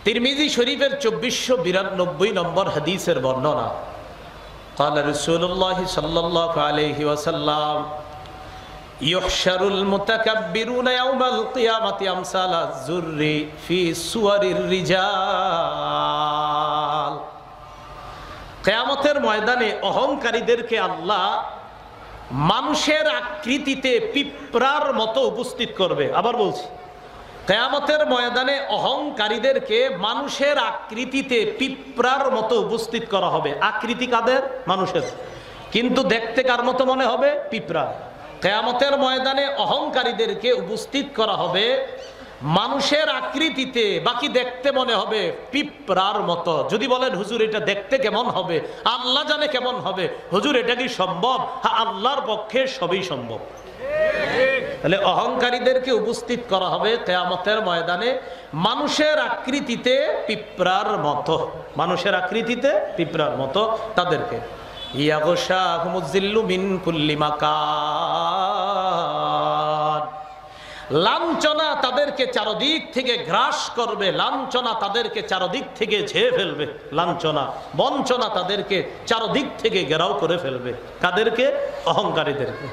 তিরমিজি শরীফের 2492 নম্বর হাদিসের বর্ণনা। قال رسول الله صلى الله عليه وسلم يحشر المتكبرون يوم القيامة أمثال الزر في صور الرجال। কিয়ামতের ময়দানে অহংকারীদেরকে আল্লাহ মানুষের আকৃতিতে পিঁপড়ার মতো উপস্থিত করবে। আবার বলছি, কিয়ামতের ময়দানে অহংকারীদেরকে মানুষের আকৃতিতে পিঁপড়ার মতো উপস্থিত করা হবে। আকৃতি কাদের? মানুষের, কিন্তু দেখতে কার মতো মনে হবে? পিঁপড়া। কিয়ামতের ময়দানে অহংকারীদেরকে উপস্থিত করা হবে মানুষের আকৃতিতে, বাকি দেখতে মনে হবে পিঁপড়ার মতো। যদি বলেন হুজুর এটা দেখতে কেমন হবে, আল্লাহ জানে কেমন হবে, হুজুর এটা কি সম্ভব? হ্যাঁ, আল্লাহর পক্ষে সবই সম্ভব। তাহলে অহংকারীদেরকে উপস্থিত করা হবে কিয়ামতের ময়দানে মানুষের আকৃতিতে পিঁপড়ার মতো, মানুষের আকৃতিতে পিঁপড়ার মতো তাদেরকে। ইয়াগশাহুমুযিল্লু মিন কুল্লি মাকান। লাঞ্ছনা তাদেরকে চারদিক থেকে গ্রাস করবে, লাঞ্ছনা তাদেরকে চারদিক থেকে ঝেয়ে ফেলবে, লাঞ্ছনা বঞ্চনা তাদেরকে চারদিক থেকে ঘেরাও করে ফেলবে। কাদেরকে? অহংকারীদেরকে।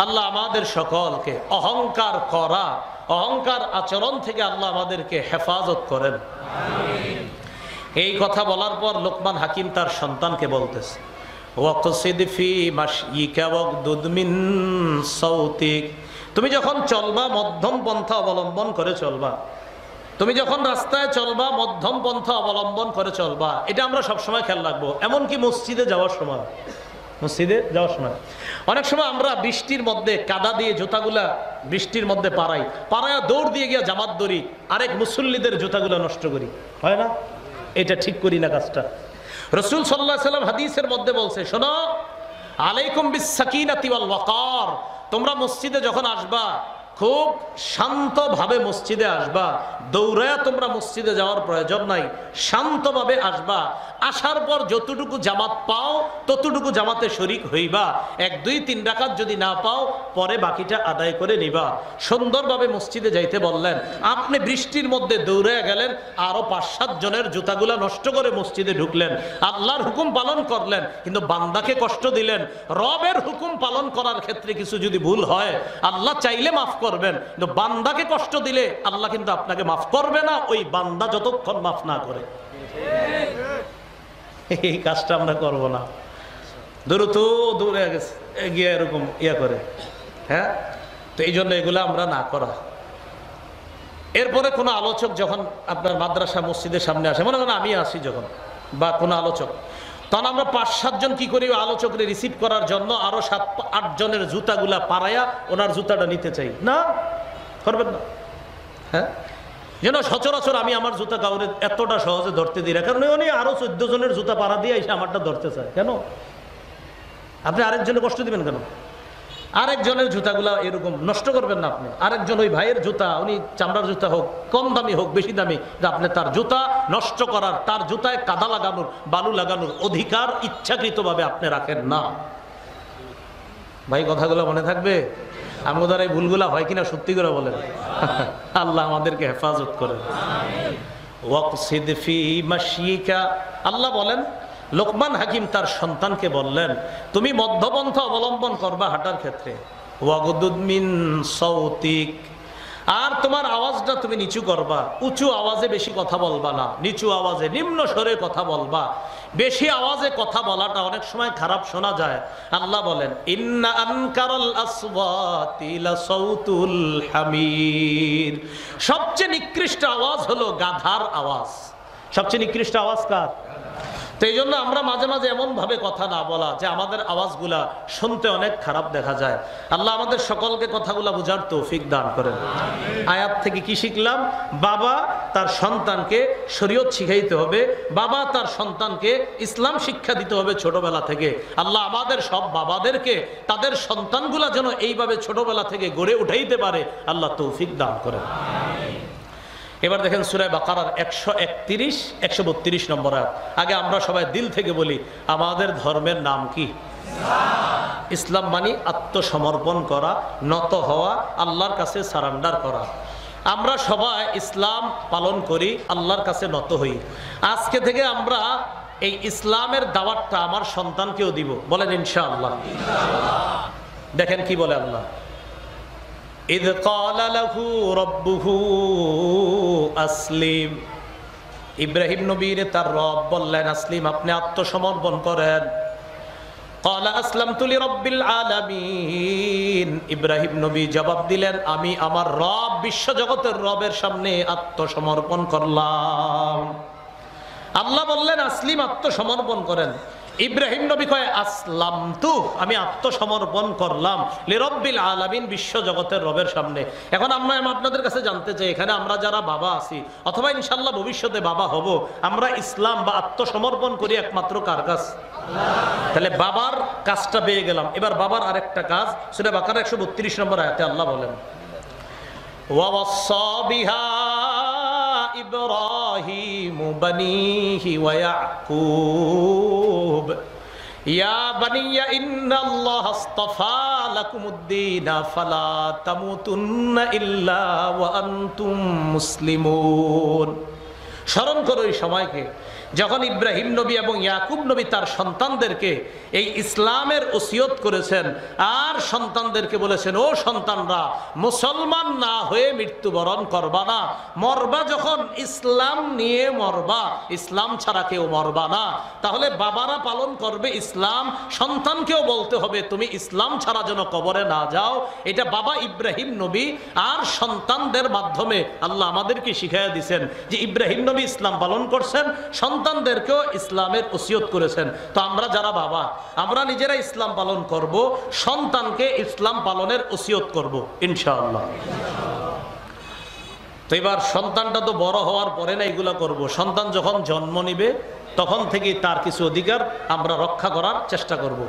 আল্লাহ আমাদের সকলকে অহংকার করা, অহংকার আচরণ থেকে আল্লাহ আমাদেরকে হেফাজত করেন। এই কথা বলার পর লোকমান হাকিম তার সন্তানকে বলতেছে, ওয়াকসিদ ফি মাশইকা ওয়াগদুদ মিন সাউতিক। তুমি যখন চলবা মধ্যম পন্থা অবলম্বন করে চলবা। তুমি যখন রাস্তায় চলবা মধ্যম পন্থা অবলম্বন করে চলবা। এটা আমরা সবসময় খেয়াল রাখবো। এমনকি মসজিদে যাওয়ার সময়, মসজিদে যাওয়ার সময় অনেক সময় আমরা বৃষ্টির মধ্যে কাদা দিয়ে জুতাগুলা বৃষ্টির মধ্যে পাড়ায় দৌড় দিয়ে গিয়া জামাত ধরি, আরেক মুসল্লিদের জুতাগুলা নষ্ট করি, হয় না? এটা ঠিক করি না কাজটা। রাসূল সাল্লাল্লাহু আলাইহি ওয়াসাল্লাম হাদিসের মধ্যে বলছে, শোনো, আলাইকুম বিস সাকিনাতি ওয়াল ওয়াকার। তোমরা মসজিদে যখন আসবা খুব শান্তভাবে মসজিদে আসবা। দৌড়ায়া তোমরা মসজিদে যাওয়ার প্রয়োজন নাই, শান্তভাবে আসবা। আসার পর যতটুকু জামাত পাও ততটুকু জামাতে শরীক হইবা। 1, 2, 3 রাকাত যদি না পাও পরে বাকিটা আদায় করে নিবা। সুন্দরভাবে মসজিদে যাইতে বললেন। আপনি বৃষ্টির মধ্যে দৌড়ায়া গেলেন, আরো 5-7 জনের জুতাগুলা নষ্ট করে মসজিদে ঢুকলেন। আল্লাহর হুকুম পালন করলেন, কিন্তু বান্দাকে কষ্ট দিলেন। রবের হুকুম পালন করার ক্ষেত্রে কিছু যদি ভুল হয় আল্লাহ চাইলে মাফ করবেন, কিন্তু বান্দাকে কষ্ট দিলে আল্লাহ কিন্তু আপনাকে মাফ করবে না, ওই বান্দা যতক্ষণ মাফ না করে। এই কাজটা আমরা করবো না। দূরে গিয়ে এরকম ইয়া করে, হ্যাঁ। তো এই জন্য এগুলো আমরা না করা। এরপরে কোনো আলোচক যখন আপনার মাদ্রাসা মসজিদের সামনে আসে, মনে করেন আমি আসি যখন, বা কোনো আলোচক, তখন আমরা 5-7 জন কি করি, আলোচককে রিসিভ করার জন্য আরো 7-8 জনের জুতাগুলা পাড়াইয়া ওনার জুতাটা নিতে চাই। না, করবেন না। হ্যাঁ, যেন সচরাচর আমি আমার জুতা কাউরে এতটা সহজে ধরতে দিই না, কারণ উনি আরো 14 জনের জুতা পাড়া দিয়ে এসে আমারটা ধরতে চায়। কেন? আপনি আরেকজনে কষ্ট দিবেন কেন? আরেকজনের জুতাগুলা এরকম নষ্ট করবেন না আপনি। আরেকজন ওই ভাইয়ের জুতা, উনি চামড়ার জুতা হোক, কম দামি হোক, বেশি দামি, আপনি তার জুতা নষ্ট করার, তার জুতায় কাদা লাগানোর, বালু লাগানোর অধিকার ইচ্ছাকৃতভাবে আপনি রাখেন না। ভাই কথাগুলো মনে থাকবে? আমাদের এই ভুলগুলা হয় কিনা সত্যি করে বলেন। আল্লাহ আমাদেরকে হেফাজত করেন। ওয়াকসিদ ফি মাশইকা। আল্লাহ বলেন, লোকমান হাকিম তার সন্তানকে বললেন, তুমি মধ্যপন্থা অবলম্বন করবা হাঁটার ক্ষেত্রে। ওয়াগদুদ মিন সাউতিক। আর তোমার আওয়াজটা তুমি নিচু করবা। উঁচু আওয়াজে বেশি কথা বলবা না, নিচু আওয়াজে নিম্ন স্বরে কথা বলবা। বেশি আওয়াজে কথা বলাটা অনেক সময় খারাপ শোনা যায়। আল্লাহ বলেন, ইন্না আনকারাল আসওয়াতি লাসাউতুল হামির। সবচেয়ে নিকৃষ্ট আওয়াজ হলো গাধার আওয়াজ। সবচেয়ে নিকৃষ্ট আওয়াজ কার? তো এই জন্য আমরা মাঝে মাঝে এমন ভাবে কথা না বলা যে আমাদের আওয়াজগুলা শুনতে অনেক খারাপ দেখা যায়। আল্লাহ আমাদের সকলকে কথাগুলা বুঝার তৌফিক দান করেন। আয়াত থেকে কি শিখলাম? বাবা তার সন্তানকে শরীয়ত শিখাইতে হবে, বাবা তার সন্তানকে ইসলাম শিক্ষা দিতে হবে ছোটবেলা থেকে। আল্লাহ আমাদের সব বাবাদেরকে তাদের সন্তানগুলা যেন এইভাবে ছোটবেলা থেকে গড়ে উঠাইতে পারে, আল্লাহ তৌফিক দান করেন। এবার দেখেন সূরা বাকারার 131, 132 নম্বর আয়াত। আগে আমরা সবাই দিল থেকে বলি, আমাদের ধর্মের নাম কি? ইসলাম মানে আত্মসমর্পণ করা, নত হওয়া, আল্লাহর কাছে সারেন্ডার করা। আমরা সবাই ইসলাম পালন করি, আল্লাহর কাছে নত হই। আজকে থেকে আমরা এই ইসলামের দাওয়াতটা আমার সন্তানকেও দিব, বলেন ইনশাআল্লাহ। দেখেন কি বলে আল্লাহ, ইয ক্বালা লাহু রাব্বুহু আসলিম। ইব্রাহিম নবীর তার রব বললেন আসলিম, আপনি আত্মসমর্পণ করেন। ক্বালা আসলামতু লিরাব্বিল আলামিন। ইব্রাহিম নবী জবাব দিলেন, আমি আমার রব বিশ্বজগতের রবের সামনে আত্মসমর্পণ করলাম। আল্লাহ বললেন আসলিম, আত্মসমর্পণ করেন। ইব্রাহিম নবী কয় আসলামতু, আমি আত্মসমর্পণ করলাম লিরাব্বিল আলামিন, বিশ্বজগতের রবের সামনে। এখন আমরা আপনাদের কাছে জানতে চাই, এখানে আমরা যারা বাবা আছি অথবা ইনশাআল্লাহ ভবিষ্যতে বাবা হব, আমরা ইসলাম বা আত্মসমর্পণ করি একমাত্র কার কাছে? তাহলে বাবার কাজটা পেয়ে গেলাম। এবার বাবার আরেকটা কাজ, সূরা বাকারা 132 নম্বর আয়াতে আল্লাহ বলেন, ওয়াওয়াসসা বিহা ইব্রাহিমু বানিহি ওয়া ইয়াকুব ইয়া বানিয়া ইন্নাল্লাহা আস্তাফা লাকুমুদ-দীনা ফালা তামুতুন্না ইল্লা ওয়া আনতুম মুসলিমুন। স্মরণ করো এই সময়কে যখন ইব্রাহিম নবী এবং ইয়াকুব নবী তার সন্তানদেরকে এই ইসলামের ওসিয়ত করেছেন, আর সন্তানদেরকে বলেছেন, ও সন্তানরা, মুসলমান না হয়ে মৃত্যুবরণ করবা না, মরবা যখন ইসলাম নিয়ে মরবা, ইসলাম ছাড়া কেউ মরবা না। তাহলে বাবারা পালন করবে ইসলাম, সন্তানকেও বলতে হবে তুমি ইসলাম ছাড়া যেন কবরে না যাও। এটা বাবা ইব্রাহিম নবী আর সন্তানদের মাধ্যমে আল্লাহ আমাদেরকে শিখাইয়া দিয়েছেন যে ইব্রাহিম নবী ইসলাম পালন করছেন, সন্তানদেরকেও ইসলামের ওসিয়ত করেছেন। তো আমরা যারা বাবা, আমরা নিজেরা ইসলাম পালন করব, সন্তানকে ইসলাম পালনের ওসিয়ত করব ইনশাআল্লাহ। তো এবার সন্তানটা তো বড় হওয়ার পরে না এগুলা করব, সন্তান যখন জন্ম নিবে তখন থেকে তার কিছু অধিকার আমরা রক্ষা করার চেষ্টা করব।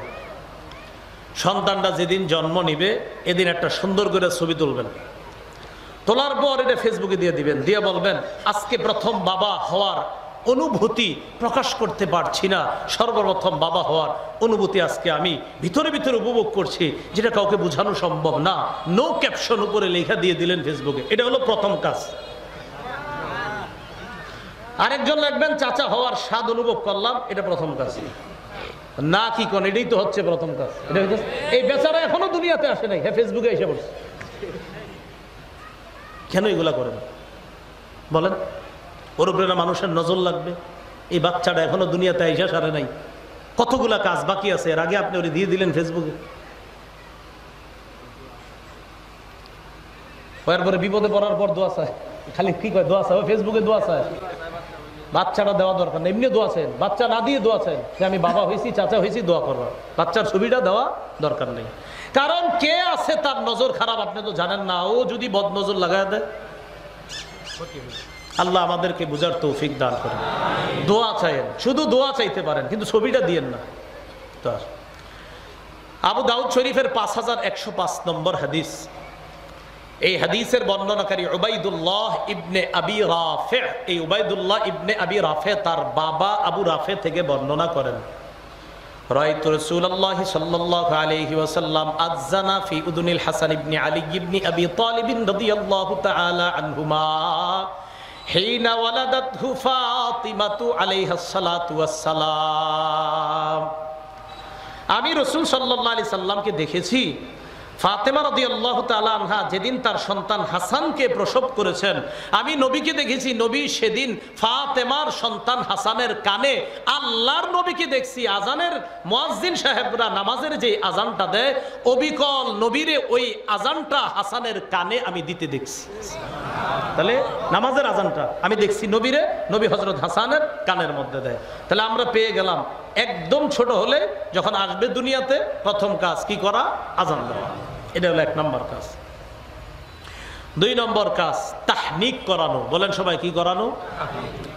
সন্তানটা যেদিন জন্ম নিবে এদিন একটা সুন্দর করে ছবি তুলবেন, তোলার পর এটা ফেসবুকে দিয়ে দিবেন, দিয়ে বলবেন আজকে প্রথম বাবা হওয়ার অনুভূতি প্রকাশ করতে পারছি না, সর্বপ্রথম বাবা হওয়ার অনুভূতি আজকে আমি ভিতরে ভিতরে উপভোগ করছি, যেটা কাউকে বোঝানো সম্ভব না। নো ক্যাপশন উপরে লেখা দিয়ে দিলেন ফেসবুকে, এটা হলো প্রথম কাজ। আরেকজন লিখবেন চাচা হওয়ার স্বাদ অনুভব করলাম, এটা প্রথম কাজ না। কি কোন এটাই তো হচ্ছে প্রথম কাজ। এই বেচারা এখনো দুনিয়াতে আসে নাই, হ্যাঁ ফেসবুকে এসে পড়ছে। কেন এগুলা করেন বলেন? ওর উপরে না মানুষের নজর লাগবে? এই বাচ্চাটা এখনো দুনিয়াতে আইসা সারে নাই, কতগুলা কাজ বাকি আছে, এর আগে আপনি ওরে দিয়ে দিলেন ফেসবুকে। এরপরে বিপদে পড়ার পর দোয়া চায়, খালি কি কয় দোয়া চায়, ফেসবুকে দোয়া চায়। বাচ্চাটা দেওয়া দরকার না, এমনি দোয়া চায়, বাচ্চা না দিয়ে দোয়া চায় যে আমি বাবা হয়েছি, চাচা হয়েছি, দোয়া করবো। বাচ্চার ছবিটা দেওয়া দরকার নেই, কারণ কে আছে তার নজর খারাপ আপনি তো জানেন না। ও যদি বদ নজর লাগায় দেয়, আল্লাহ আমাদেরকে বুঝার তৌফিক দান করেন। দোয়া চাইেন, শুধু দোয়া চাইতে পারেন, কিন্তু ছবিটা দিয়েন না। তো আবু দাউদ শরীফের 5105 নম্বর হাদিস, এই হাদিসের বর্ণনাকারী উবাইদুল্লাহ ইবনে আবি রাফে। এই উবাইদুল্লাহ ইবনে আবি রাফে তার বাবা আবু রাফে থেকে বর্ণনা করেন, রাআইতু রাসূলুল্লাহ সাল্লাল্লাহু আলাইহি ওয়াসাল্লাম আযানা ফি উদুনিল হাসান ইবনে আলী ইবনে আবি তালিব রাদিয়াল্লাহু তাআলা আনহুমা হিনা ওয়ালাদাতহু ফাতিমাতু আলাইহা সালাতু ওয়াস সালাম। আমি রাসূল সাল্লাল্লাহু আলাইহি সাল্লামকে দেখেছি, ফাতেমা রাদিয়াল্লাহু তাআলা আনহা যেদিন তার সন্তান হাসানকে প্রসব করেছেন, আমি নবীকে দেখেছি, নবী সেদিন ফাতেমার সন্তান হাসানের কানে, আল্লাহর নবীকে দেখছি আজানের মুয়াজ্জিন সাহেবরা নামাজের যে আজানটা দেয়, অবিকল নবীরে ওই আজানটা হাসানের কানে আমি দিতে দেখছি। তাহলে নামাজের আজানটা আমি দেখছি নবীরে, নবী হযরত হাসানের কানের মধ্যে দেয়। তাহলে আমরা পেয়ে গেলাম একদম ছোট হলে যখন আসবে দুনিয়াতে প্রথম কাজ কি করা? আজান দেওয়া। এটা হলো 1 নম্বর কাজ। 2 নম্বর কাজ তাহনিক করানো। বলেন সবাই, কি করানো?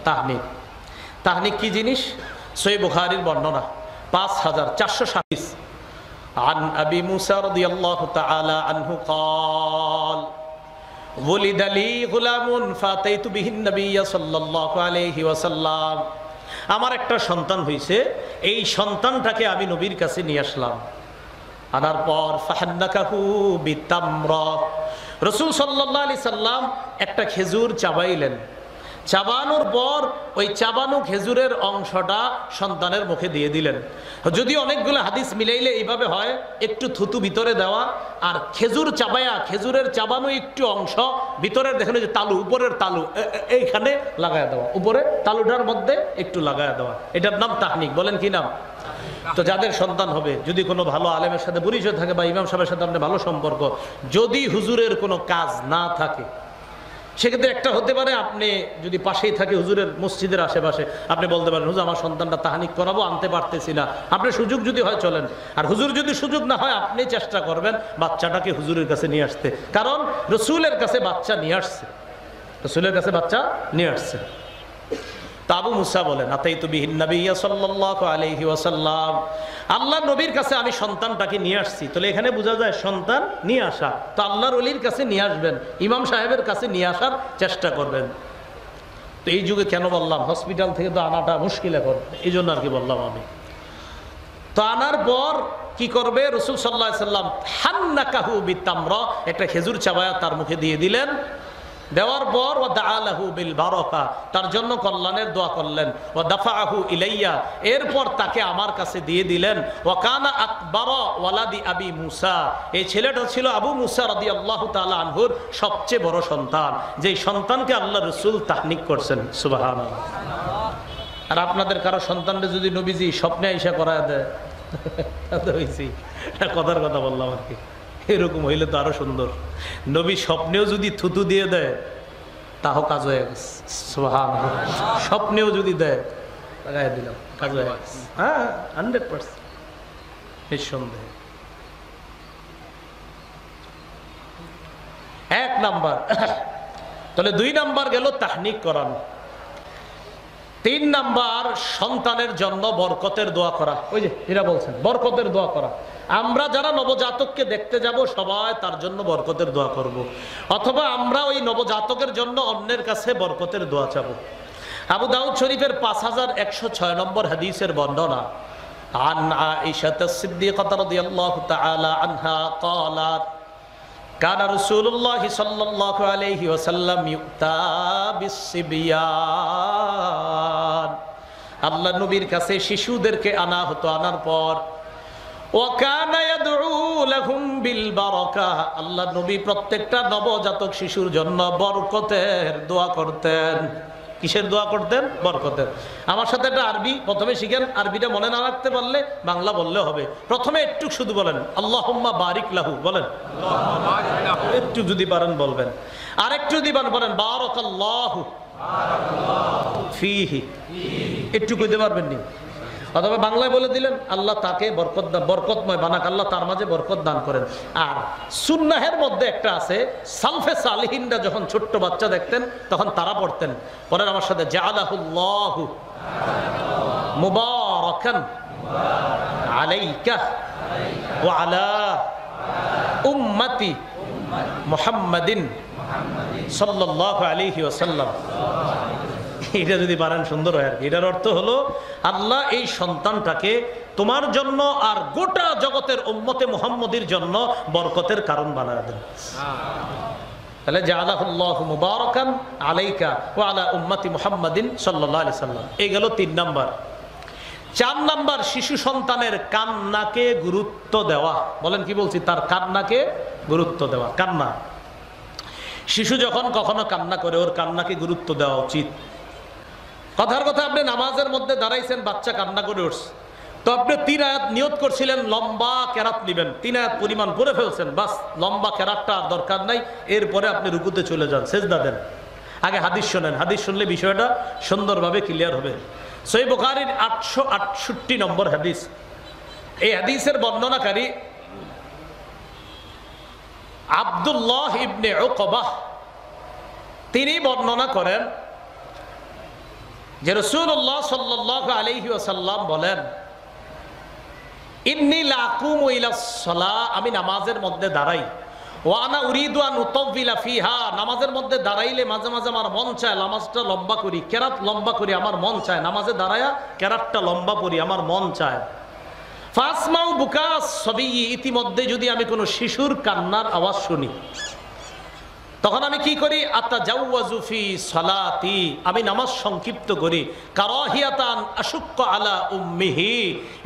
তাহনিক। তাহনিক কি জিনিস? সহিহ বুখারীর বর্ণনা 5427 عن أبي موسى رضي الله تعالى عنه قال ولد لي غلام فأتيت به النبي صلى الله عليه وسلم। আমার একটা সন্তান হয়েছে, এই সন্তানটাকে আমি নবীর কাছে নিয়ে আসলাম। আনার পর ফাহান্নাকাহু বিতামরা রাসূল সাল্লাল্লাহু আলাইহি সাল্লাম একটা খেজুর চাবাইলেন, চাবানোর পর ওই চাবানো খেজুরের অংশটা সন্তানের মুখে দিয়ে দিলেন। যদি অনেকগুলো হাদিস মিলাইলে এইভাবে হয়, একটু থুতু ভিতরে দেওয়া আর খেজুর চাবায়া খেজুরের চাবানো একটু অংশ ভিতরের দেখেন যে তালু, উপরের তালু এইখানে লাগায় দেওয়া, উপরে তালুটার মধ্যে একটু লাগায় দেওয়া, এটার নাম তাহনিক। বলেন কি নাম? তো যাদের সন্তান হবে, যদি কোনো ভালো আলেমের সাথে পরিচয় থাকে বা ইমাম সাহেবের সাথে আপনার ভালো সম্পর্ক, যদি হুজুরের কোনো কাজ না থাকে, সেক্ষেত্রে একটা হতে পারে, আপনি যদি পাশেই থাকে হুজুরের মসজিদের আশেপাশে, আপনি বলতে পারেন হুজুর আমার সন্তানটা তাহনিক করাবো, আনতে পারতেছি না, আপনি সুযোগ যদি হয় চলেন। আর হুজুর যদি সুযোগ না হয়, আপনি চেষ্টা করবেন বাচ্চাটাকে হুজুরের কাছে নিয়ে আসতে, কারণ রসুলের কাছে বাচ্চা নিয়ে আসছে, রসুলের কাছে বাচ্চা নিয়ে আসছে। তা আবু মুসা বলেন, আতাইতু বিহিন নবিয়্যা সাল্লাল্লাহু আলাইহি ওয়াসাল্লাম, আল্লাহর নবীর কাছে আমি সন্তানটাকে নিয়ে আসছি। তাহলে এখানে বোঝা যায় সন্তান নিয়ে আসা, তো আল্লাহর ওলির কাছে নিয়ে আসবেন, ইমাম সাহেবের কাছে নিয়ে আসার চেষ্টা করবেন। তো এই যুগে কেন বললাম, হসপিটাল থেকে তো আনাটা মুশকিল এখন, এই জন্য আর কি বললাম আমি। তো আনার পর কি করবে, রাসূল সাল্লাল্লাহু আলাইহি সাল্লাম হান্নাকাহু বিতামরা, একটা খেজুর চাবায়া তার মুখে দিয়ে দিলেন। দেওয়ার পর ওয়া দাআলাহু বিল বারাকা, তার জন্য কল্যাণের দোয়া করলেন। ওয়া দাফাআহু ইলাইয়া, এরপর তাকে আমার কাছে দিয়ে দিলেন। ওয়া কানা আকবারা ওয়ালাদি আবি মুসা, এই ছেলেটা ছিল আবু মুসা রাদিয়াল্লাহু তাআলা আনহুর সবচেয়ে বড় সন্তান, যেই সন্তানকে আল্লাহ রাসূল তাহনিক করছেন। সুবহানাল্লাহ। আর আপনাদের কারো সন্তানরা যদি নবীজি স্বপ্নে আইসা করায় দেয়, তাতে হইছি, কথার কথা বললাম আর কি, এরকম হইলে তো আরো সুন্দর। নবী স্বপ্নেও যদি থুতু দিয়ে দেয়, তাও কাজ হয়ে গেছে। সুবহানাল্লাহ। স্বপ্নেও যদি দেয়, লাগাই দিলাম, কাজ হয়ে গেছে। হ্যাঁ, 100% নিঃসন্দেহে। এক নাম্বার। তাহলে 2 নাম্বার গেল তাহনিক করানো। 3 নাম্বার সন্তানের জন্য বরকতের দোয়া করা। ওই যে এরা বলছেন বরকতের দোয়া করা। আমরা যারা নবজাতককে দেখতে যাব, সবাই তার জন্য বরকতের দোয়া করব, অথবা আমরা ওই নবজাতকের জন্য অন্যের কাছে বরকতের দোয়া চাবো। আবু দাউদ শরীফের 5106 নম্বর হাদিসের বর্ণনা, আন আয়েশা সিদ্দিকাহ রাদিয়াল্লাহু তাআলা আনহা ক্বালাত কানা রাসূলুল্লাহ সাল্লাল্লাহু আলাইহি ওয়াসাল্লাম ইউতা বিসসিবিয়ান, আল্লাহ নবীর কাছে শিশুদেরকে আনা হতো, আনার পর ওয়া কানা ইয়াদউ লাহুম বিল বারাকা, আল্লাহ নবী প্রত্যেকটা নবজাতক শিশুর জন্য বরকতের দোয়া করতেন। কিসের দোয়া করতেন? বরকতের। আমার সাথে একটা আরবি প্রথমে শিখেন, আরবিটা মনে না রাখতে পারলে বাংলা বললে হবে। প্রথমে একটু শুধু বলেন আল্লাহুম্মা বারিক লাহু, বলেন একটু যদি পারেন বলবেন, আর একটু যদি পারেন বলেন বারাকাল্লাহু ফিহি, একটু কইতে পারবেন নি? অথবা বাংলায় বলে দিলেন আল্লাহ তাকে বরকতময় বানাক, আল্লাহ তার মাঝে বরকত দান করেন। আর সুন্নাহের মধ্যে একটা আছে, সালফে সালিহিনরা যখন ছোট্ট বাচ্চা দেখতেন তখন তারা পড়তেন, পরেন আমার সাথে, জাআলাহুল্লাহু মুবারাকান আলাইকা ওয়া আলা উম্মতি মুহাম্মাদিন সাল্লাল্লাহু আলাইহি ওয়াসাল্লাম। এটা যদি পারেন সুন্দর হয় আর কি। এটার অর্থ হলো আল্লাহ এই সন্তানটাকে তোমার জন্য আর গোটা জগতের উম্মতে মুহাম্মদীর জন্য বরকতের কারণ বানায় দেন। তাহলে জাআলাহুল্লাহু মুবারাকান আলাইকা ওয়া আলা উম্মতি মুহাম্মাদিন সাল্লাল্লাহু আলাইহি সাল্লাম। এই গেল 3 নাম্বার। 4 নাম্বার, শিশু সন্তানের কান্নাকে গুরুত্ব দেওয়া। বলেন কি বলছি? তার কান্নাকে গুরুত্ব দেওয়া। কান্না, শিশু যখন কখনো কান্না করে, ওর কান্নাকে গুরুত্ব দেওয়া উচিত। কথার কথা, আপনি নামাজের মধ্যে দাঁড়াইছেন, বাচ্চা কান্না করে উঠছে, তো আপনি 3 আয়াত নিয়ত করছিলেন লম্বা কেরাত নেবেন, 3 আয়াত পরিমাণ পড়ে ফেলছেন, বাস লম্বা কেরাতটা আর দরকার নাই, এরপরে আপনি রুকুতে চলে যান, সেজদা দেন। আগে হাদিস শোনেন, হাদিস শুনলে বিষয়টা সুন্দরভাবে ক্লিয়ার হবে। সহিহ বুখারীর 868 নম্বর হাদিস। এই হাদিসের বর্ণনাকারী আব্দুল্লাহ ইবনে উকবাহ, তিনি বর্ণনা করেন যে রাসূলুল্লাহ সাল্লাল্লাহু আলাইহি ওয়াসাল্লাম বলেন, ইন্নী লাকুমু ইলাস সালাহ, আমি নামাজের মধ্যে দাঁড়াই, ওয়া আনা উরিদু আন উতাওবিলা ফিহা, নামাজের মধ্যে দাঁড়াইলে মাঝে মাঝে আমার মন চায় নামাজটা লম্বা করি, কেরাত লম্বা করি, আমার মন চায় নামাজে দাঁড়ায়া কেরাতটা লম্বা করি, আমার মন চায়। ফাসমাউ বুকা সবিয়্যি, ইতিমধ্যে যদি আমি কোনো শিশুর কান্নার আওয়াজ শুনি, তখন আমি কি করি, আতাজাওয়াজু ফি সালাতি, আমি নামাজ সংক্ষিপ্ত করি, কারাহিয়াতান আশুক্কা আলা উম্মিহি,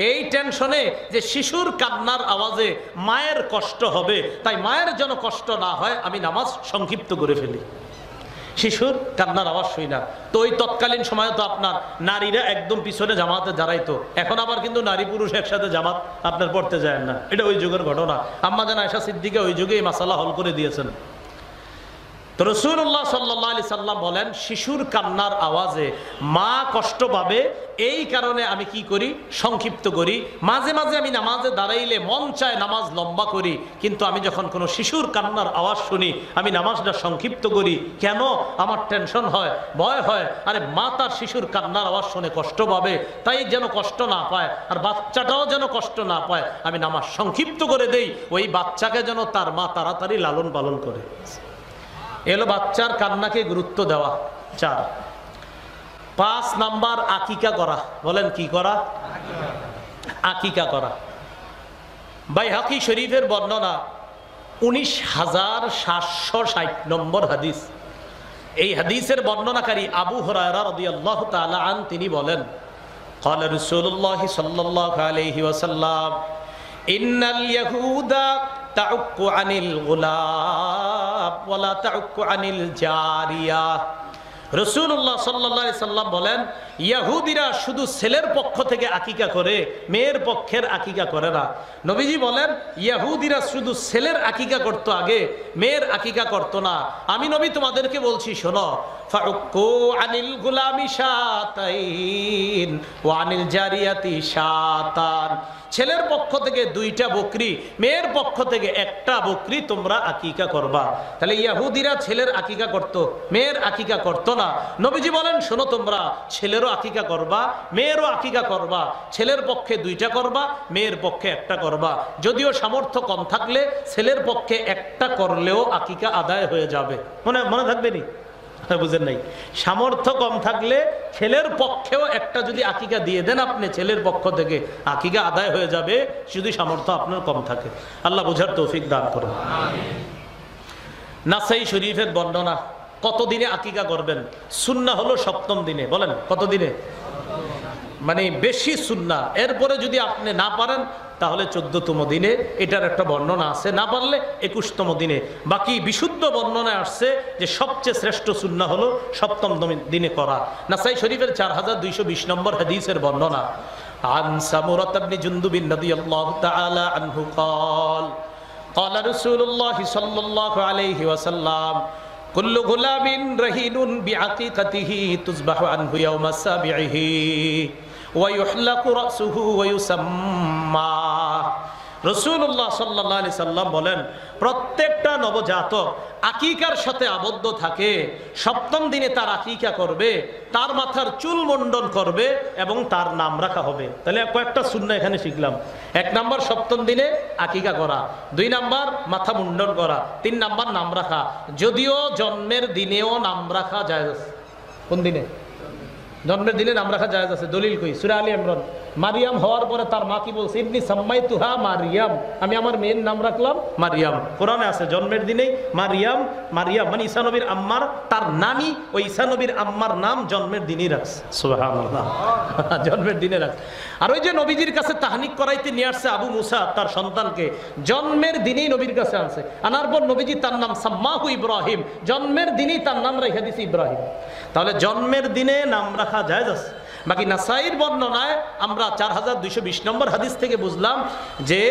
এই টেনশনে যে শিশুর কান্নার আওয়াজে মায়ের কষ্ট হবে, তাই মায়ের যেন কষ্ট না হয় আমি নামাজ সংক্ষিপ্ত করে ফেলি, শিশুর কান্নার আওয়াজ শুই না। তো ওই তৎকালীন সময়ে তো আপনার নারীরা একদম পিছনে জামাতে দাঁড়াইতো, এখন আবার কিন্তু নারী পুরুষ একসাথে জামাত আপনার পড়তে যায় না, এটা ওই যুগের ঘটনা। আম্মা জান আয়েশা সিদ্দিকা ওই যুগে এই মাসালা হল করে দিয়েছেন। তো রাসূলুল্লাহ সাল্লাল্লাহু আলাইহি সাল্লাম বলেন, শিশুর কান্নার আওয়াজে মা কষ্ট পাবে, এই কারণে আমি কি করি, সংক্ষিপ্ত করি। মাঝে মাঝে আমি নামাজে দাঁড়াইলে মন চায় নামাজ লম্বা করি, কিন্তু আমি যখন কোনো শিশুর কান্নার আওয়াজ শুনি আমি নামাজটা সংক্ষিপ্ত করি। কেন? আমার টেনশন হয়, ভয় হয়, আরে মা তার শিশুর কান্নার আওয়াজ শুনে কষ্ট পাবে, তাই যেন কষ্ট না পায় আর বাচ্চাটাও যেন কষ্ট না পায়, আমি নামাজ সংক্ষিপ্ত করে দেই, ওই বাচ্চাকে যেন তার মা তাড়াতাড়ি লালন পালন করে। এলো বাচ্চার কান্নাকে গুরুত্ব দেওয়া। 4, 5 নাম্বার আকিকা করা। বলেন কি করা? আকিকা করা। বাইহাকি শরীফের বর্ণনা 19,760 নম্বর হাদিস। এই হাদিসের বর্ণনাকারী আবু হুরায়রা রাদিয়াল্লাহু তাআলা আন, তিনি বলেন, ক্বালা রাসূলুল্লাহ সাল্লাল্লাহু আলাইহি ওয়াসাল্লাম, ইন্নাল ইয়াহুদা তাউক্কু আনিল গুলাব ওয়ালা তাউক্কু আনিল জারিয়া। রাসূলুল্লাহ সাল্লাল্লাহু আলাইহি সাল্লাম বলেন, ইহুদিরা শুধু ছেলের পক্ষ থেকে আকিকা করে, মেয়ের পক্ষের আকিকা করে না। নবীজি বলেন, ইহুদিরা শুধু ছেলের আকিকা করতো আগে, মেয়ের আকিকা করতো না। আমি নবী তোমাদেরকে বলছি, শোনো, ফাউক্কু আনিল গুলামি শাতাইন ওয়া আনিল জারিয়াতি শাতান। ছেলের পক্ষ থেকে 2টা বকরি, মেয়ের পক্ষ থেকে 1টা বকরি তোমরা আকিকা করবা। তাহলে ইহুদিরা ছেলের আকিকা করত, মেয়ের আকিকা করত না। নবীজি বলেন, শোনো, তোমরা ছেলেরও আকিকা করবা, মেয়েরও আকিকা করবা। ছেলের পক্ষে 2টা করবা, মেয়ের পক্ষে 1টা করবা। যদিও সামর্থ্য কম থাকলে ছেলের পক্ষে 1টা করলেও আকিকা আদায় হয়ে যাবে। মনে থাকবে নি? বুঝেন নাই? সামর্থ্য কম থাকলে ছেলের পক্ষেও 1টা যদি আকিকা দিয়ে দেন আপনি ছেলের পক্ষ থেকে, আকিকা আদায় হয়ে যাবে, যদি সামর্থ্য আপনার কম থাকে। আল্লাহ বুঝার তৌফিক দান করুন। নাসাই শরীফের বর্ণনা, কত দিনে আকিকা করবেন? সুন্নাহ হলো 7ম দিনে। বলেন কত দিনে? মানে বেশি সুন্নাহ। এরপরে যদি আপনি না পারেন তাহলে 14তম দিনে, এটার একটা বর্ণনা আছে। না পারলে 21তম দিনে। বাকি বিশুদ্ধ বর্ণনায় আসছে যে সবচেয়ে শ্রেষ্ঠ সুন্নাহ হলো 7ম দিনে করা। নাসাই শরীফের 4220 নম্বর হাদিসের বর্ণনা, আন সামুরা ইবনে জুনদুব রাদিয়াল্লাহু তাআলা আনহু قال قال رسول الله صلى الله عليه وسلم كل غلام رهين بعقيقته تذبح عنه يوم سابعه ويحلق رأسه ويسمى। রাসূলুল্লাহ সাল্লাল্লাহু আলাইহি সাল্লাম বলেন, প্রত্যেকটা নবজাতক আকিকার সাথে আবদ্ধ থাকে। 7ম দিনে তার আকিকা করবে, তার মাথার চুল মুন্ডন করবে এবং তার নাম রাখা হবে। তাহলে কয়েকটা সুন্নাহ এখানে শিখলাম। 1 নাম্বার 7ম দিনে আকিকা করা, 2 নাম্বার মাথা মুন্ডন করা, 3 নাম্বার নাম রাখা। যদিও জন্মের দিনেও নাম রাখা জায়েজ আছে। কোন দিনে? জন্মের দিনে নাম রাখা জায়েজ আছে। দলিল কই? সূরা আলী ইমরান। মারিয়াম হওয়ার পরে তার মা কি বলছে? ইবনি সাম্মাইতুহা মারিয়াম, আমি আমার মেয়ের নাম রাখলাম মারিয়াম। কোরআনে আছে জন্মের দিনেই মারিয়াম, মারিয়াম মানে ঈসা নবীর আম্মার, তার নামই ওই ঈসা নবীর আম্মার নাম জন্মের দিনই রাখছে। সুবহানাল্লাহ, জন্মের দিনে রাখছে। আর ওই যে নবীজির কাছে তাহনিক করাইতে নিয়ে আসছে আবু মুসা তার সন্তানকে, জন্মের দিনেই নবীর কাছে আনছে। আনার পর নবীজি তার নাম সাম্মাহু ইব্রাহিম, জন্মের দিনেই তার নাম রেখে দিয়েছে ইব্রাহিম। তাহলে জন্মের দিনে নাম রাখা জায়েজ আছে। বাকি নাসাইর বর্ণনায় আমরা 4220 নম্বর হাদিস থেকে বুঝলাম যে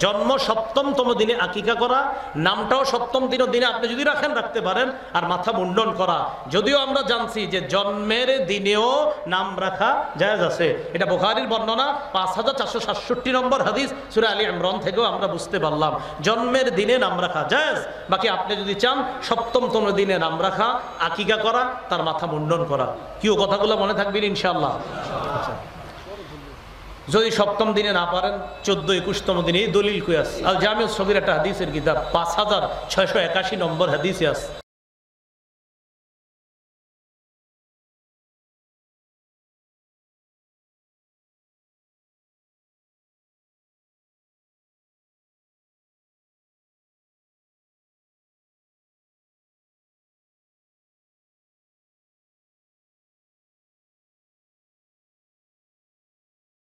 জন্ম 7তম দিনে আকিকা করা, নামটাও 7ম দিনে আপনি যদি রাখেন রাখতে পারেন, আর মাথা মুন্ডন করা। যদিও আমরা জানছি যে জন্মের দিনেও নাম রাখা জায়েজ আছে। এটা বুখারীর বর্ণনা 5467 নম্বর হাদিস, সূরা আলী ইমরান থেকেও আমরা বুঝতে পারলাম জন্মের দিনে নাম রাখা জায়েজ। বাকি আপনি যদি চান 7তম দিনে নাম রাখা, আকিকা করা, তার মাথা মুন্ডন করা। কি ও কথাগুলো মনে থাকবেন ইনশাআল্লাহ? যদি 7ম দিনে না পারেন 14-21তম দিনে। দলিল কই আছে? আল জামিউস সগীর একটা হাদিসের কিতাব 5681 নম্বর হাদিসে আছে।